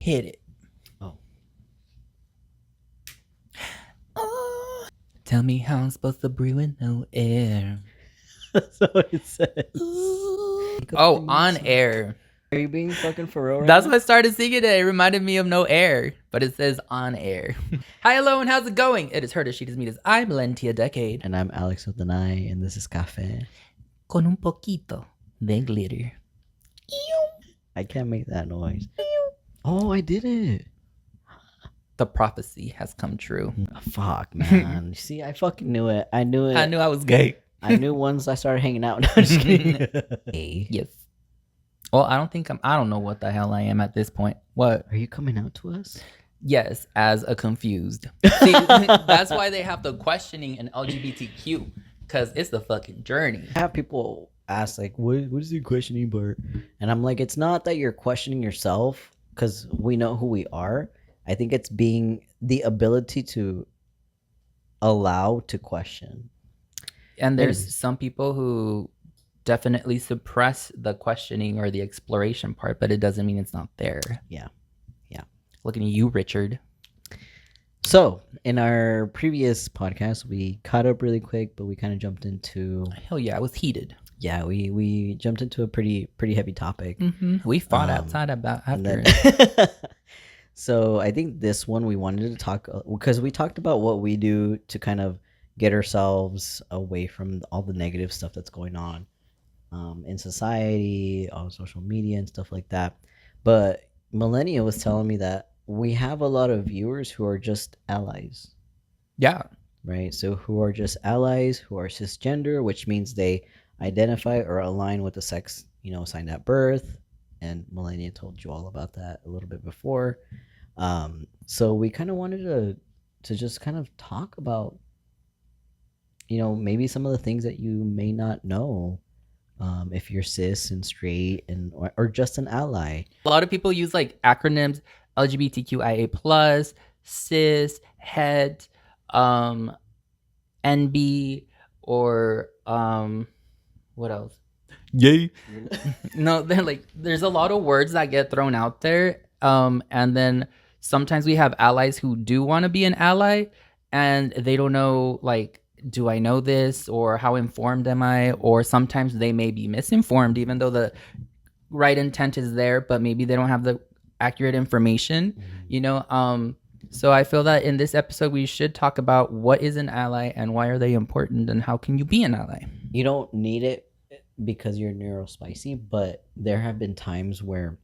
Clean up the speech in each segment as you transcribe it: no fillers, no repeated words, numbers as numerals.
Hit it. Oh. Oh, tell me how I'm supposed to brew with no air. That's what it says. Oh, on air. Are you being fucking for real right That's now? why I started singing it. It reminded me of no air, but it says on air. Hi, hello, and how's it going? It is her, she does me. I'm Millenia Decade. And I'm Alix with an I, and this is Cafe. Con un poquito de glitter. I can't make that noise. Oh, I did it. The prophecy has come true. Fuck, man. See, I fucking knew it. I knew it. I knew I was gay. I knew once I started hanging out. No, I'm just kidding. Hey. Yes. Well, I don't know what the hell I am at this point. What? Are you coming out to us? Yes, as a confused. See, that's why they have the questioning in LGBTQ, because it's the fucking journey. I have people ask, like, what is the questioning part? And I'm like, it's not that you're questioning yourself, because we know who we are. I think it's being the ability to allow to question. And there's some people who definitely suppress the questioning or the exploration part, but it doesn't mean it's not there. Yeah. Looking at you, Richard. So in our previous podcast, we caught up really quick, but we kind of jumped into... Hell yeah, I was heated. Yeah, we jumped into a pretty heavy topic. Mm-hmm. We fought outside about after. So I think this one we wanted to talk, because we talked about what we do to kind of get ourselves away from all the negative stuff that's going on in society, on social media and stuff like that. But Millenia was telling me that we have a lot of viewers who are just allies. Yeah. Right? So who are just allies, who are cisgender, which means they identify or align with the sex, assigned at birth. And Millenia told you all about that a little bit before. So we kind of wanted to just kind of talk about, maybe some of the things that you may not know, if you're cis and straight or just an ally. A lot of people use like acronyms: LGBTQIA+, cis, het, NB, or what else? Yay. No, they're like, there's a lot of words that get thrown out there. And then sometimes we have allies who do want to be an ally and they don't know, like, do I know this, or how informed am I? Or sometimes they may be misinformed, even though the right intent is there, but maybe they don't have the accurate information, So I feel that in this episode, we should talk about what is an ally and why are they important and how can you be an ally? You don't need it because you're neurospicy, but there have been times where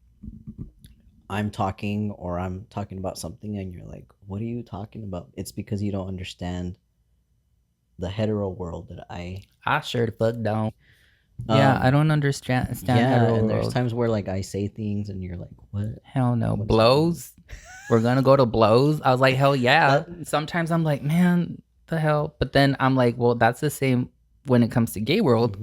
I'm talking about something and you're like, what are you talking about? It's because you don't understand the hetero world that I sure the fuck don't. Yeah, I don't understand hetero and there's world. times where like I say things and you're like, what? Hell no. Blows? We're gonna go to blows? I was like, hell yeah. Sometimes I'm like, man, the hell? But then I'm like, well, that's the same when it comes to gay world.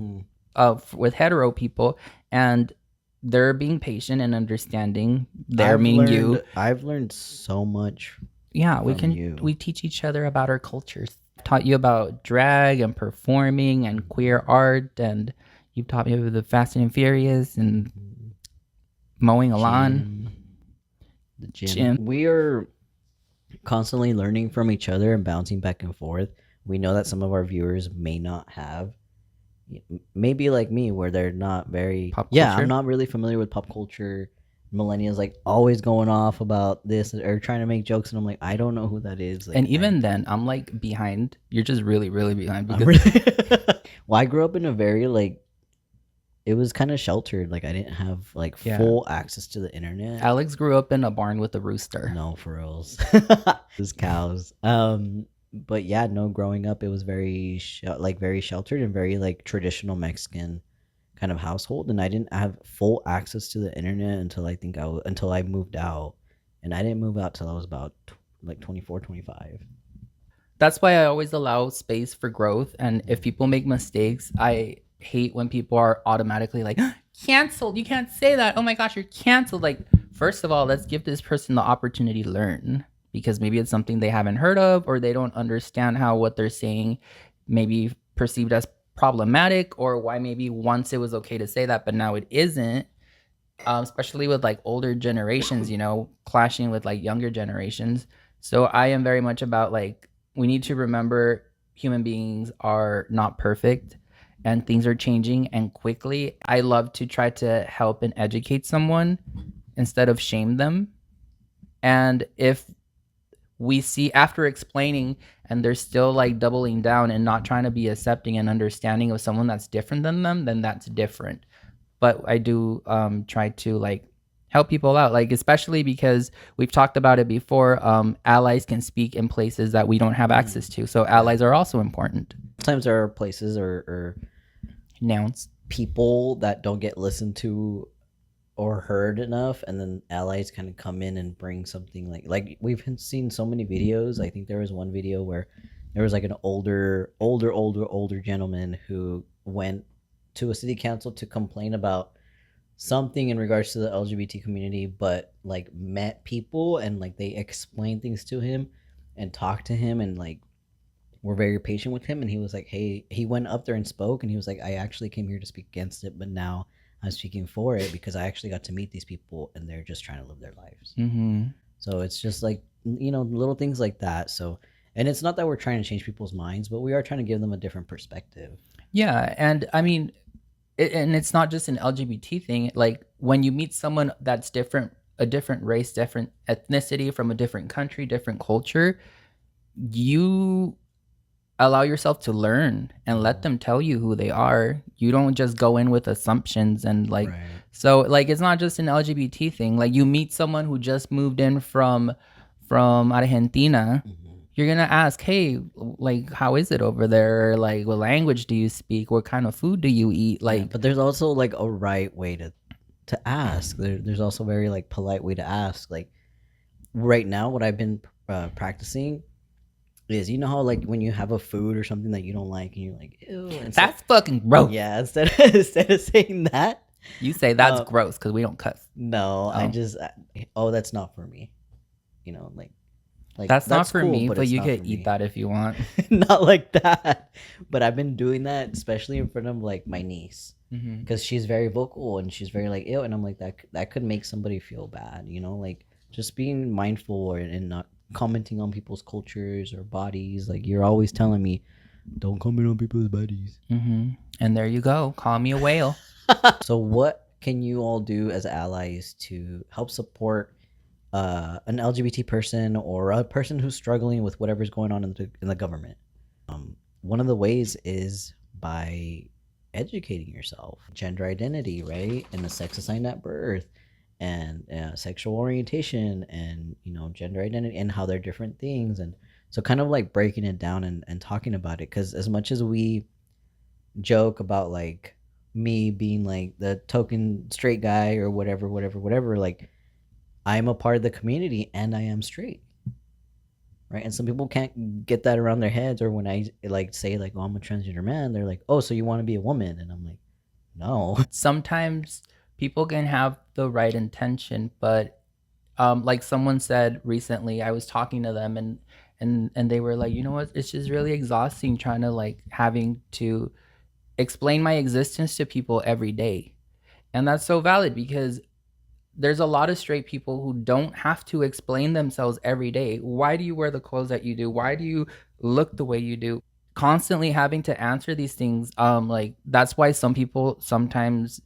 With hetero people, and they're being patient and understanding. I've learned so much. Yeah, we teach each other about our cultures. Taught you about drag and performing and queer art, and you've taught me about the Fast and Furious and mowing a lawn. The gym. We are constantly learning from each other and bouncing back and forth. We know that some of our viewers may not have, maybe like me, where they're not very pop culture. I'm not really familiar with pop culture. Millennials like always going off about this or trying to make jokes, and I'm like, I don't know who that is. Like, and even then I'm like behind. You're just really, really behind well, I grew up in a very it was kind of sheltered. Like I didn't have full access to the internet. Alix grew up in a barn with a rooster. No, for reals. Those cows. But yeah, no, growing up, it was very very sheltered and very traditional Mexican kind of household, and I didn't have full access to the internet until I moved out, and I didn't move out till I was about 24, 25. That's why I always allow space for growth, and if people make mistakes, I hate when people are automatically like, canceled, you can't say that, oh my gosh, you're canceled. Like, first of all, let's give this person the opportunity to learn, because maybe it's something they haven't heard of, or they don't understand how what they're saying may be perceived as problematic, or why maybe once it was okay to say that but now it isn't. especially with like older generations, clashing with like younger generations. So I am very much about like we need to remember human beings are not perfect and things are changing and quickly. I love to try to help and educate someone instead of shame them. And if we see after explaining and they're still like doubling down and not trying to be accepting and understanding of someone that's different than them, then that's different. But I do try to like help people out, like especially because we've talked about it before. Allies can speak in places that we don't have access to, so allies are also important. Sometimes there are places or Nouns. people that don't get listened to or heard enough, and then allies kind of come in and bring something like we've seen so many videos. I think there was one video where there was like an older gentleman who went to a city council to complain about something in regards to the LGBT community, but like met people and like they explained things to him and talked to him and like were very patient with him. And he was like, hey, he went up there and spoke and he was like, I actually came here to speak against it, but now I'm speaking for it because I actually got to meet these people and they're just trying to live their lives. Mm-hmm. So it's just like, little things like that. So, and it's not that we're trying to change people's minds, but we are trying to give them a different perspective. Yeah, and I mean, and it's not just an LGBT thing. Like when you meet someone that's different, a different race, different ethnicity, from a different country, different culture, you allow yourself to learn and let them tell you who they are. You don't just go in with assumptions and like Right. so like it's not just an LGBT thing. Like you meet someone who just moved in from Argentina, you're gonna ask, hey, like how is it over there? Like what language do you speak? What kind of food do you eat? Yeah, Like but there's also like a right way to ask. There's also a very like polite way to ask. Like right now, what I've been practicing is, how like when you have a food or something that you don't like and you're like, ew, that's fucking gross. yeah, instead of saying that, You say that's gross because we don't cuss. no, I Oh. just that's not for me. Like That's not for cool, me, but it's you not could for eat me. that if you want. Not like that. But I've been doing that, especially in front of like my niece, Mm-hmm. because she's very vocal and she's very like, ew, and I'm like, that could make somebody feel bad, like just being mindful and not commenting on people's cultures or bodies. Like you're always telling me, don't comment on people's bodies. Mm-hmm. And there you go. Call me a whale. So what can you all do as allies to help support an LGBT person or a person who's struggling with whatever's going on in the government? One of the ways is by educating yourself, gender identity, right, and the sex assigned at birth, and sexual orientation, and gender identity, and how they're different things, and so kind of like breaking it down and talking about it. Because as much as we joke about like me being like the token straight guy or whatever, like I'm a part of the community and I am straight, right? And some people can't get that around their heads. Or when I like say like, oh, I'm a transgender man, they're like, oh, so you want to be a woman? And I'm like, no. Sometimes people can have the right intention, but like someone said recently, I was talking to them and they were like, you know what? It's just really exhausting trying to like having to explain my existence to people every day. And that's so valid because there's a lot of straight people who don't have to explain themselves every day. Why do you wear the clothes that you do? Why do you look the way you do? Constantly having to answer these things, like that's why some people sometimes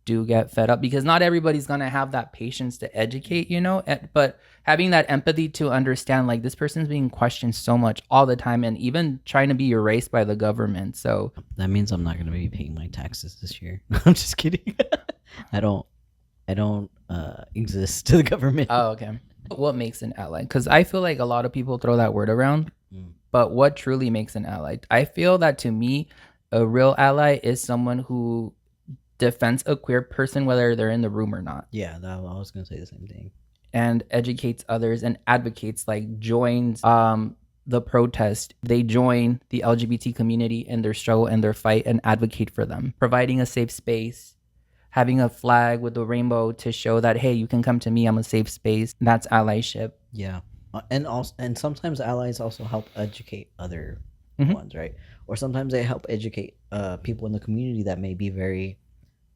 do get fed up because not everybody's gonna have that patience to educate, but having that empathy to understand like this person's being questioned so much all the time and even trying to be erased by the government. So That means I'm not going to be paying my taxes this year. I'm just kidding. I don't exist to the government. oh, okay. What makes an ally? Because I feel like a lot of people throw that word around, Mm. but what truly makes an ally? I feel that to me, a real ally is someone who defends a queer person, whether they're in the room or not, Yeah, I was going to say the same thing. and educates others and advocates, like joins the protest. They join the LGBT community in their struggle and their fight and advocate for them, providing a safe space, having a flag with the rainbow to show that, hey, you can come to me, I'm a safe space. That's allyship. Yeah. And sometimes allies also help educate other Mhm. ones, right? Or sometimes they help educate people in the community that may be very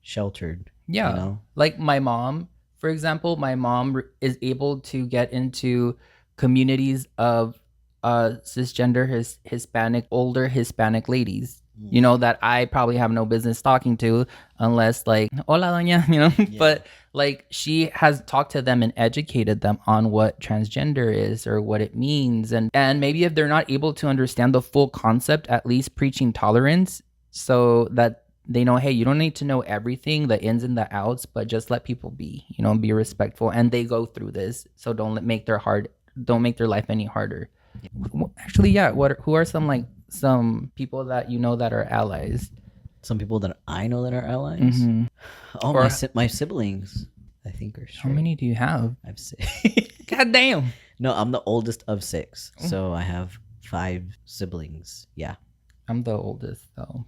sheltered Yeah. You know? Like my mom, for example, my mom is able to get into communities of cisgender Hispanic, older Hispanic ladies, you know, that I probably have no business talking to unless like, hola doña, you know, Yeah. but like she has talked to them and educated them on what transgender is or what it means. And maybe if they're not able to understand the full concept, at least preaching tolerance so that they know, hey, you don't need to know everything, the ins and the outs, but just let people be, you know, be respectful. And they go through this, so don't make their life any harder. Actually, yeah. Who are some people that you know that are allies? Some people that I know that are allies. Mm-hmm. Oh, Or my siblings, I think are straight. how many do you have? I've six. God damn. No, I'm the oldest of 6, so I have 5 siblings. Yeah. I'm the oldest though.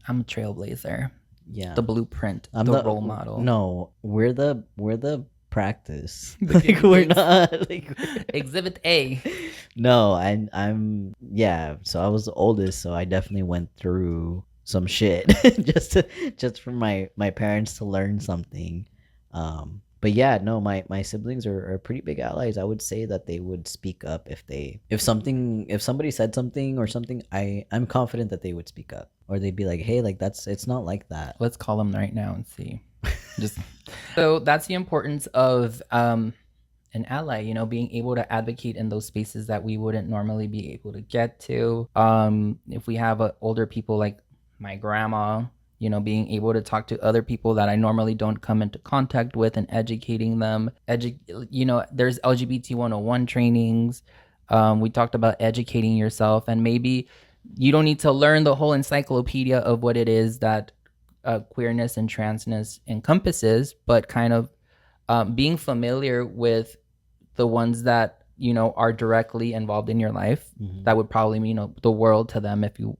I'm a trailblazer. Yeah. The blueprint. I'm the role model. No, we're the practice. The Like guinea we're pigs. not like Exhibit A. No, I'm yeah, so I was the oldest, so I definitely went through some shit just for my parents to learn something. But yeah, no, my siblings are pretty big allies. I would say that they would speak up if somebody said something or something, I'm confident that they would speak up. Or they'd be like, hey, like it's not like that. Let's call them right now and see. Just so that's the importance of an ally, you know, being able to advocate in those spaces that we wouldn't normally be able to get to. If we have older people like my grandma, you know, being able to talk to other people that I normally don't come into contact with and educating them. You know, there's LGBT 101 trainings. We talked about educating yourself, and maybe you don't need to learn the whole encyclopedia of what it is that queerness and transness encompasses, but kind of being familiar with the ones that, you know, are directly involved in your life. That would probably mean, you know, the world to them if you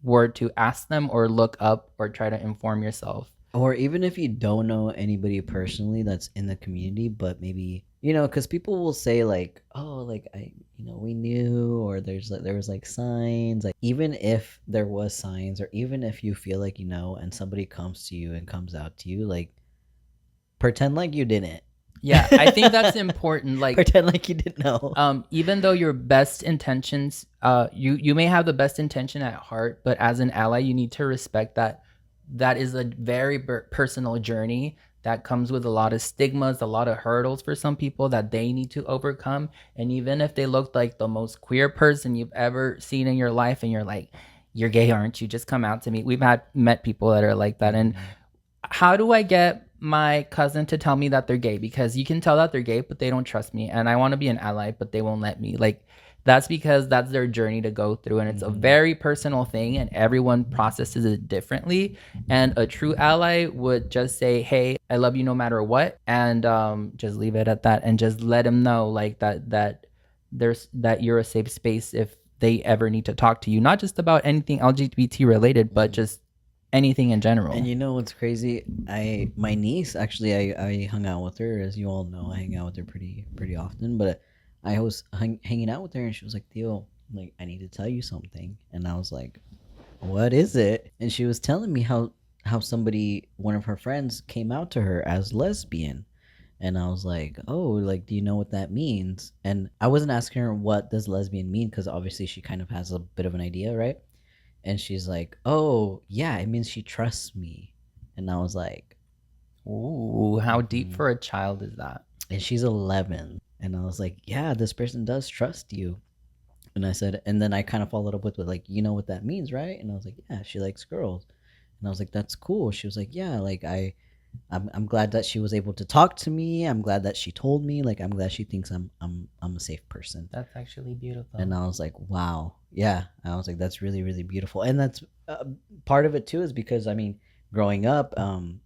were to ask them or look up or try to inform yourself. Or even if you don't know anybody personally that's in the community, but maybe, you know, because people will say like, oh, like we knew, or there was like signs, like even if there was signs, or even if you feel like, you know, and somebody comes to you and comes out to you, like pretend like you didn't. Yeah, I think that's important. Like pretend like you didn't know. Even though your best intentions, you may have the best intention at heart, but as an ally, you need to respect that is a very personal journey that comes with a lot of stigmas, a lot of hurdles for some people that they need to overcome. And even if they look like the most queer person you've ever seen in your life, and you're like, you're gay, aren't you? Just come out to me. We've met people that are like that. And how do I get my cousin to tell me that they're gay? Because you can tell that they're gay, but they don't trust me, and I want to be an ally, but they won't let me. Like, that's because that's their journey to go through, and it's a very personal thing, and everyone processes it differently. And a true ally would just say, hey, I love you no matter what, and just leave it at that, and just let them know like that you're a safe space if they ever need to talk to you, not just about anything LGBT related, but just anything in general. And you know what's crazy? My niece, actually, I hung out with her, as you all know. I hang out with her pretty often, but I was hanging out with her, and she was like, Theo, like, I need to tell you something. And I was like, what is it? And she was telling me how somebody, one of her friends, came out to her as lesbian. And I was like, oh, like, do you know what that means? And I wasn't asking her what does lesbian mean, because obviously she kind of has a bit of an idea, right? And she's like, oh, yeah, it means she trusts me. And I was like, ooh, how deep for a child is that? And she's 11. And I was like, yeah, this person does trust you. And I said, and then I kind of followed up with like, you know what that means, right? And I was like, yeah, she likes girls. And I was like, that's cool. She was like, yeah, like I'm glad that she was able to talk to me. I'm glad that she told me. Like, I'm glad she thinks I'm a safe person. That's actually beautiful. And I was like, wow, yeah. I was like, that's really, really beautiful. And that's part of it too, is because I mean, growing up, you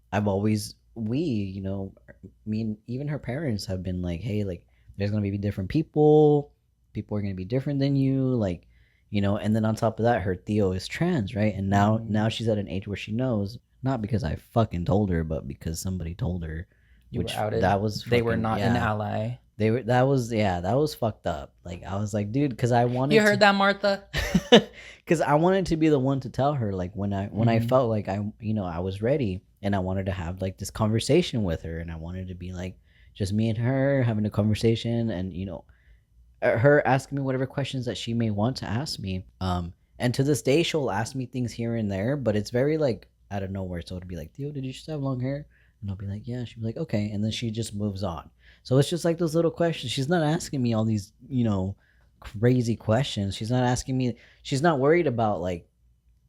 know, I mean, even her parents have been like, hey, like, there's gonna be different people. People are gonna be different than you, like, you know. And then on top of that, her Theo is trans, right? And now she's at an age where she knows. Not because I fucking told her, but because somebody told her. You which were outed. That was they were not an yeah. ally. They were. That was fucked up. Like, I was like, dude, because I wanted. You heard that, Martha? Because I wanted to be the one to tell her, like, when I felt like I was ready. and I wanted to have like this conversation with her, and I wanted to be like just me and her having a conversation, and her asking me whatever questions that she may want to ask me. And to this day, she'll ask me things here and there, but it's very like out of nowhere. So it'll be like, Theo, did you just have long hair? And I'll be like, yeah. She'll be like, okay. And then she just moves on. So it's just like those little questions. She's not asking me all these, crazy questions. She's not asking me. She's not worried about like,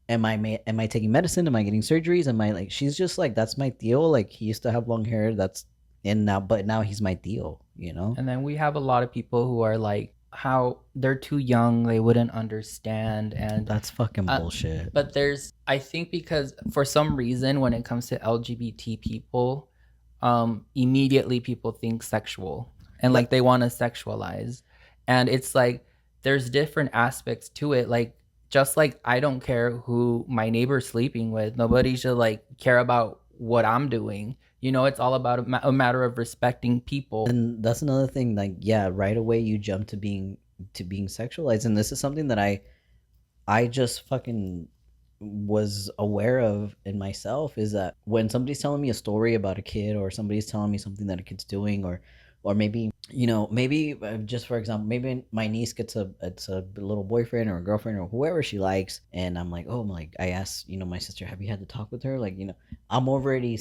am I taking medicine? Am I getting surgeries? Am I like? She's just like, that's my Theo. Like he used to have long hair. That's and now, but now he's my Theo. And then we have a lot of people who are like, how they're too young, they wouldn't understand, and That's fucking bullshit. but I think because for some reason when it comes to LGBT people, immediately people think sexual and like they want to sexualize, and it's like there's different aspects to it. Like just like I don't care who my neighbor's sleeping with, nobody should like care about what I'm doing. It's all about a matter of respecting people. And that's another thing. Like, yeah, right away you jump to being sexualized, and this is something that I just fucking was aware of in myself, is that when somebody's telling me a story about a kid, or somebody's telling me something that a kid's doing, or maybe maybe just for example, maybe my niece gets a little boyfriend or a girlfriend or whoever she likes, and I'm like, oh, like I asked my sister, have you had to talk with her? Like, I'm already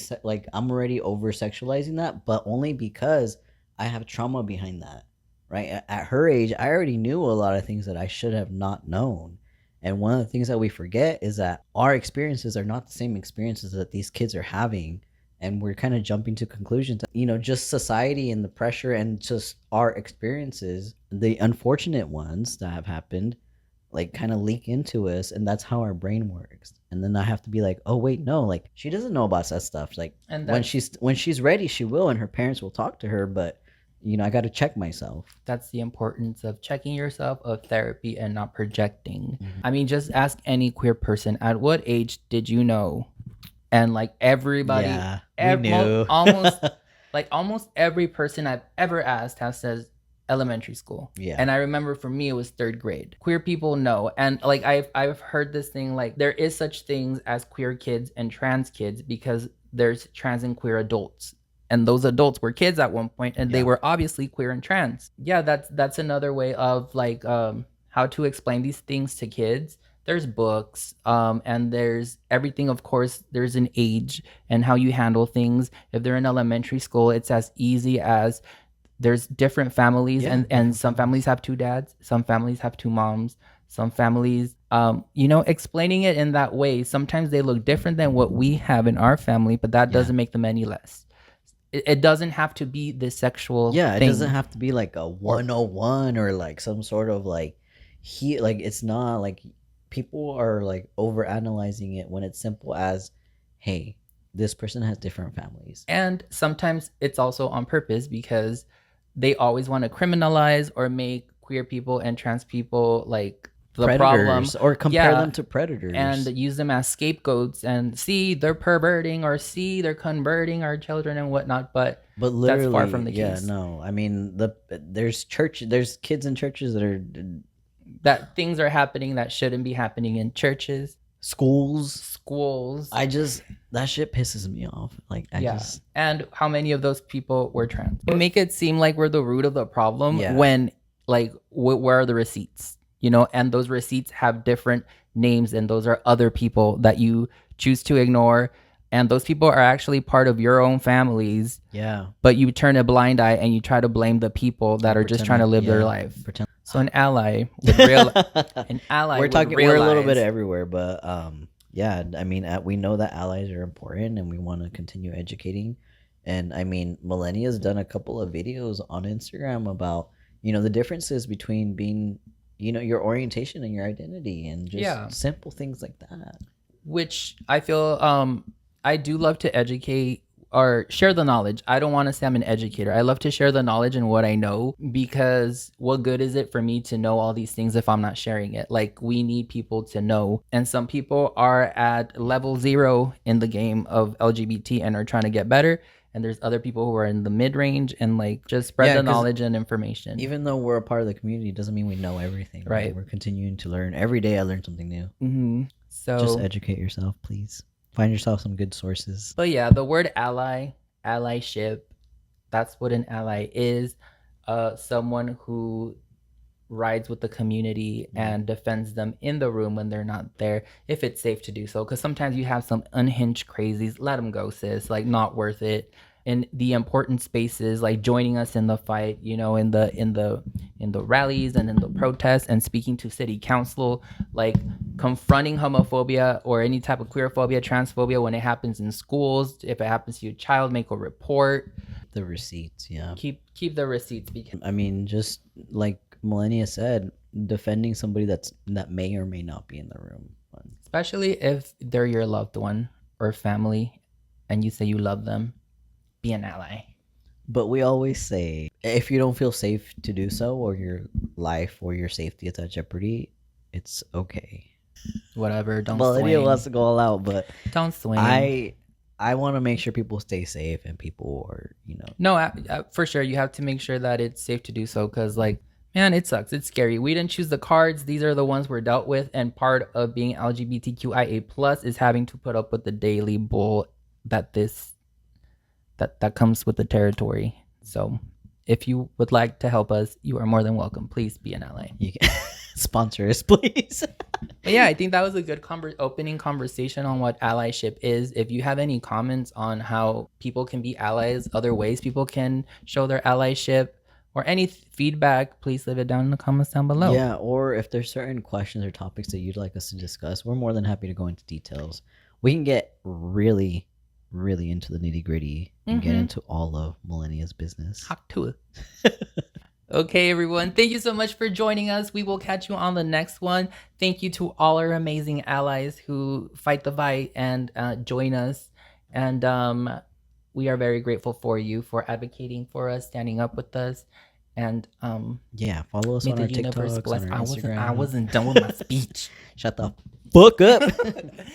over sexualizing that, but only because I have trauma behind that, right? At her age, I already knew a lot of things that I should have not known. And one of the things that we forget is that our experiences are not the same experiences that these kids are having. And we're kind of jumping to conclusions, just society and the pressure and just our experiences, the unfortunate ones that have happened, like kind of leak into us. And that's how our brain works. And then I have to be like, oh, wait, no, like she doesn't know about that stuff. Like, and when she's ready, she will, and her parents will talk to her. But I got to check myself. That's the importance of checking yourself, of therapy, and not projecting. Mm-hmm. I mean, just ask any queer person, at what age did you know? And like everybody, we knew. almost every person I've ever asked has says elementary school. Yeah. And I remember for me, it was 3rd grade. Queer people know. And like I've heard this thing, like there is such things as queer kids and trans kids, because there's trans and queer adults. And those adults were kids at one point, and they were obviously queer and trans. Yeah, that's another way of like how to explain these things to kids. There's books, and there's everything. Of course, there's an age and how you handle things. If they're in elementary school, it's as easy as there's different families, and some families have 2 dads, some families have 2 moms, some families, explaining it in that way. Sometimes they look different than what we have in our family, but that doesn't make them any less. It doesn't have to be this sexual thing. It doesn't have to be like a 101 or like some sort of like it's not like people are like over analyzing it when it's simple as, hey, this person has different families. And sometimes it's also on purpose, because they always want to criminalize or make queer people and trans people like the predators, problem, or compare them to predators, and use them as scapegoats, and see, they're perverting, or see, they're converting our children and whatnot. But literally, that's far from the case. No, I mean, there's kids in churches that things are happening that shouldn't be happening in churches, schools. That shit pisses me off. Like, and how many of those people were trans? We make it seem like we're the root of the problem, when like where are the receipts? And those receipts have different names, and those are other people that you choose to ignore. And those people are actually part of your own families. Yeah. But you turn a blind eye and you try to blame the people that are just trying to live their life. So an ally would We're a little bit everywhere, but I mean, we know that allies are important, and we want to continue educating. And I mean, Millenia's done a couple of videos on Instagram about the differences between being your orientation and your identity, and just simple things like that, which I feel I do love to educate or share the knowledge. I don't want to say I'm an educator. I love to share the knowledge and what I know, because what good is it for me to know all these things if I'm not sharing it? Like, we need people to know. And some people are at level 0 in the game of LGBT and are trying to get better. And there's other people who are in the mid-range and like just spread the knowledge and information. Even though we're a part of the community, doesn't mean we know everything. Right. We're continuing to learn. Every day I learn something new. Mm-hmm. So just educate yourself, please. Find yourself some good sources. But yeah, the word ally, allyship, that's what an ally is. Someone who rides with the community and defends them in the room when they're not there, if it's safe to do so. Because sometimes you have some unhinged crazies. Let them go, sis. Like, not worth it. In the important spaces, like joining us in the fight, you know, in the rallies and in the protests, and speaking to city council, like confronting homophobia or any type of queerphobia, transphobia when it happens in schools. If it happens to your child, make a report. The receipts, yeah. Keep the receipts. Because I mean, just like Millenia said, defending somebody that may or may not be in the room. especially if they're your loved one or family and you say you love them, be an ally. But we always say, if you don't feel safe to do so, or your life or your safety is at jeopardy, it's okay. Whatever, don't Millenia swing. wants to go all out, but Don't swing. I want to make sure people stay safe and people are, you know. No, for sure. You have to make sure that it's safe to do so, because, like, man, it sucks. It's scary. We didn't choose the cards. These are the ones we're dealt with. And part of being LGBTQIA plus is having to put up with the daily bull that comes with the territory. So if you would like to help us, you are more than welcome. Please be an ally. You can sponsor us, please. But yeah, I think that was a good opening conversation on what allyship is. If you have any comments on how people can be allies, other ways people can show their allyship, or any feedback, please leave it down in the comments down below. Yeah, or if there's certain questions or topics that you'd like us to discuss, we're more than happy to go into details. We can get really, really into the nitty gritty and get into all of Millenia's business. Talk to it. Okay, everyone. Thank you so much for joining us. We will catch you on the next one. Thank you to all our amazing allies who fight the fight and join us. And we are very grateful for you for advocating for us, standing up with us. And yeah, follow us on our TikToks, on our Instagram. I wasn't done with my speech. Shut the fuck up.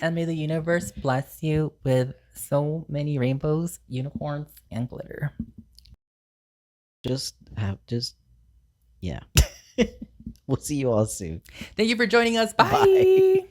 And may the universe bless you with so many rainbows, unicorns, and glitter. Yeah. We'll see you all soon. Thank you for joining us. Bye. Bye.